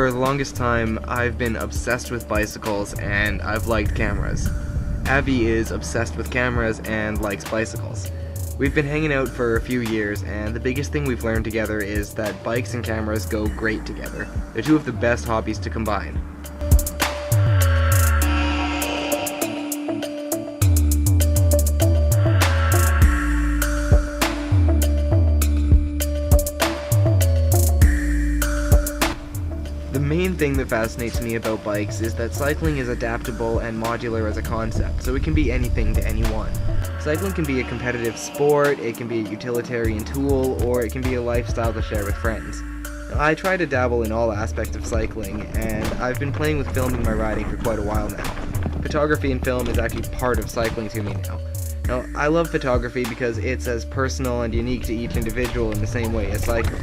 For the longest time, I've been obsessed with bicycles and I've liked cameras. Abby is obsessed with cameras and likes bicycles. We've been hanging out for a few years, and the biggest thing we've learned together is that bikes and cameras go great together. They're two of the best hobbies to combine. The main thing that fascinates me about bikes is that cycling is adaptable and modular as a concept, so it can be anything to anyone. Cycling can be a competitive sport, it can be a utilitarian tool, or it can be a lifestyle to share with friends. Now, I try to dabble in all aspects of cycling, and I've been playing with filming my riding for quite a while now. Photography and film is actually part of cycling to me now. Now, I love photography because it's as personal and unique to each individual in the same way as cycling.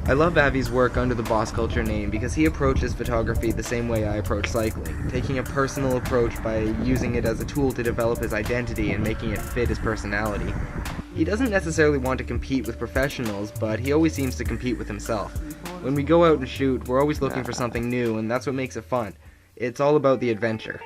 I love Avi's work under the Boss Culture name because he approaches photography the same way I approach cycling, taking a personal approach by using it as a tool to develop his identity and making it fit his personality. He doesn't necessarily want to compete with professionals, but he always seems to compete with himself. When we go out and shoot, we're always looking for something new, and that's what makes it fun. It's all about the adventure.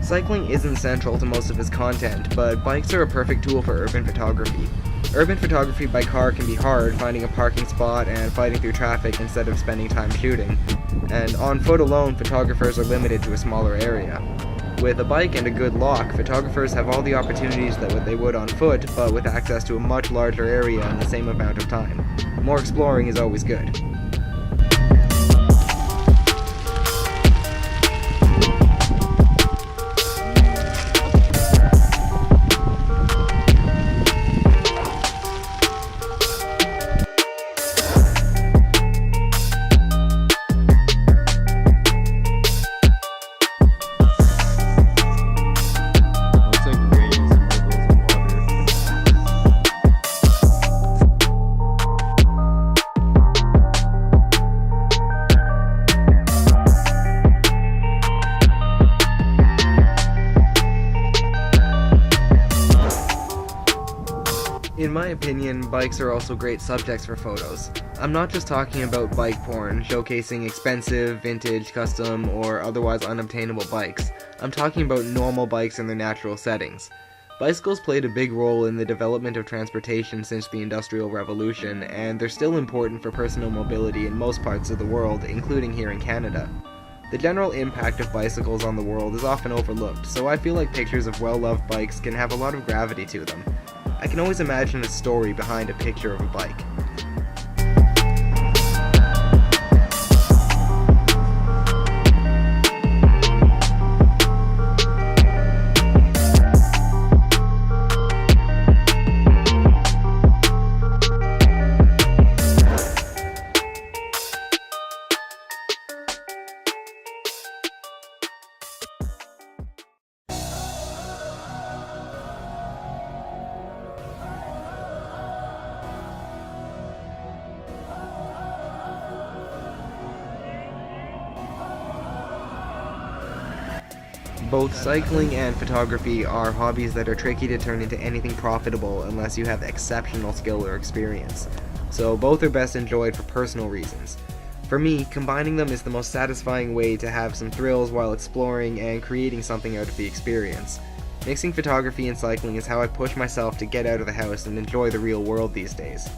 Cycling isn't central to most of his content, but bikes are a perfect tool for urban photography. Urban photography by car can be hard, finding a parking spot and fighting through traffic instead of spending time shooting. And on foot alone, photographers are limited to a smaller area. With a bike and a good lock, photographers have all the opportunities that they would on foot, but with access to a much larger area in the same amount of time. More exploring is always good. In my opinion, bikes are also great subjects for photos. I'm not just talking about bike porn, showcasing expensive, vintage, custom, or otherwise unobtainable bikes. I'm talking about normal bikes in their natural settings. Bicycles played a big role in the development of transportation since the Industrial Revolution, and they're still important for personal mobility in most parts of the world, including here in Canada. The general impact of bicycles on the world is often overlooked, so I feel like pictures of well-loved bikes can have a lot of gravity to them. I can always imagine a story behind a picture of a bike. Both cycling and photography are hobbies that are tricky to turn into anything profitable unless you have exceptional skill or experience. So both are best enjoyed for personal reasons. For me, combining them is the most satisfying way to have some thrills while exploring and creating something out of the experience. Mixing photography and cycling is how I push myself to get out of the house and enjoy the real world these days.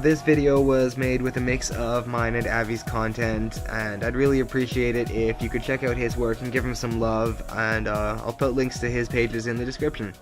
This video was made with a mix of mine and Avi's content, and I'd really appreciate it if you could check out his work and give him some love, and I'll put links to his pages in the description.